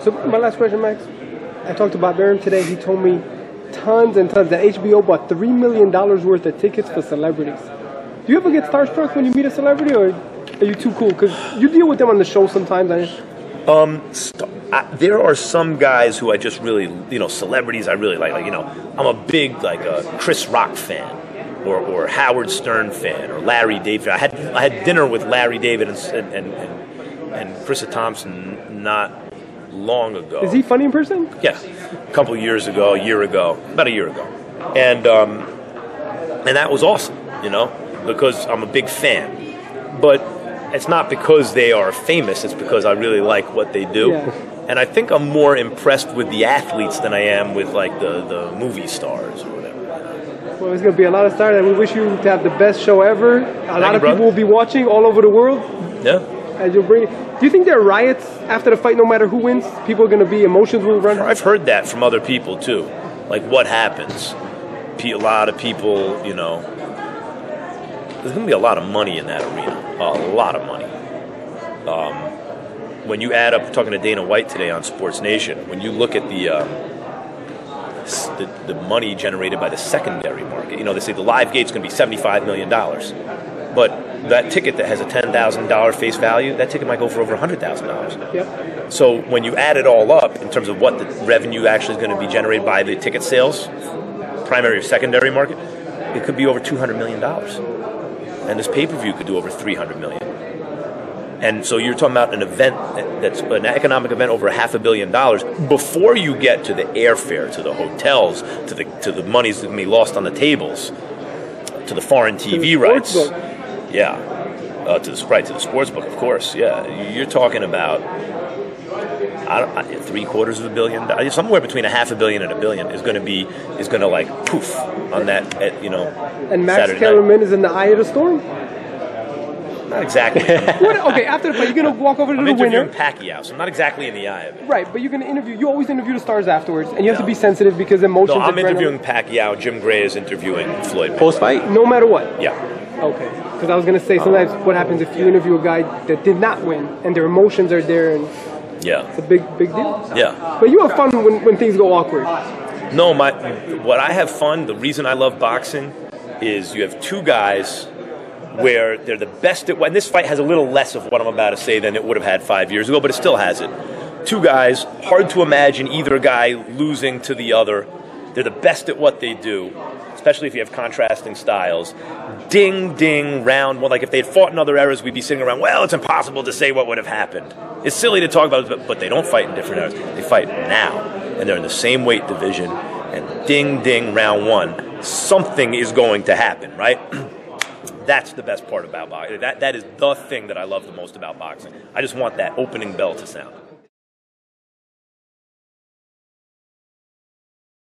So my last question, Max. I talked to Bob Arum today. He told me tons and tons that HBO bought $3 million worth of tickets for celebrities. Do you ever get starstruck when you meet a celebrity, or are you too cool? Because you deal with them on the show sometimes. There are some guys who I just really, celebrities I really like. I'm a big Chris Rock fan, or Howard Stern fan, or Larry David. I had dinner with Larry David and Chrissa Thompson not long ago. Is he funny in person? Yeah, a couple of years ago, about a year ago, and that was awesome, because I'm a big fan. But it's not because they are famous; it's because I really like what they do. Yeah. And I think I'm more impressed with the athletes than I am with the movie stars or whatever. Well, it's going to be a lot of stars, and we wish you to have the best show ever. A lot of people will be watching all over the world. Yeah. As you'll bring. Do you think there are riots after the fight, no matter who wins? People are going to be, emotions will run. I've heard that from other people too. Like, what happens? A lot of people, there's going to be a lot of money in that arena. A lot of money. When you add up, talking to Dana White today on Sports Nation, when you look at the money generated by the secondary market, they say the live gate's going to be $75 million. But that ticket that has a $10,000 face value, that ticket might go for over $100,000. Yep. So when you add it all up in terms of what the revenue actually is going to be generated by the ticket sales, primary or secondary market, it could be over $200 million. And this pay-per-view could do over $300 million. And so you're talking about an event that's an economic event over $500 million before you get to the airfare, to the hotels, to the money that's going to be lost on the tables, to the foreign TV rights. Yeah. To the sports book, of course. Yeah. You're talking about $750 million, somewhere between $500 million and $1 billion is going to like poof on that And Max Saturday Kellerman night. is in the eye of the storm? Not exactly. Okay, after the fight, you're going to walk over to the winner. I'm interviewing Pacquiao, so I'm not exactly in the eye of it. Right, but you're going to interview. You always interview the stars afterwards, and you have to be sensitive because emotions. No, I'm interviewing Pacquiao. Jim Gray is interviewing Floyd. Post-fight? No matter what? Yeah. Okay. Because I was going to say, sometimes what happens if you interview a guy that did not win, and their emotions are there, and it's a big deal. Yeah. But you have fun when things go awkward. No, what I have fun, the reason I love boxing is you have two guys where they're the best at, and this fight has a little less of what I'm about to say than it would have had 5 years ago, but it still has it. Two guys, hard to imagine either guy losing to the other. They're the best at what they do, especially if you have contrasting styles. Ding, ding, round one. Like if they had fought in other eras, we'd be sitting around, well, it's impossible to say what would have happened. It's silly to talk about it, but they don't fight in different eras. They fight now, and they're in the same weight division, and ding, ding, round one. Something is going to happen, right? That's the best part about boxing. That is the thing that I love the most about boxing. I just want that opening bell to sound.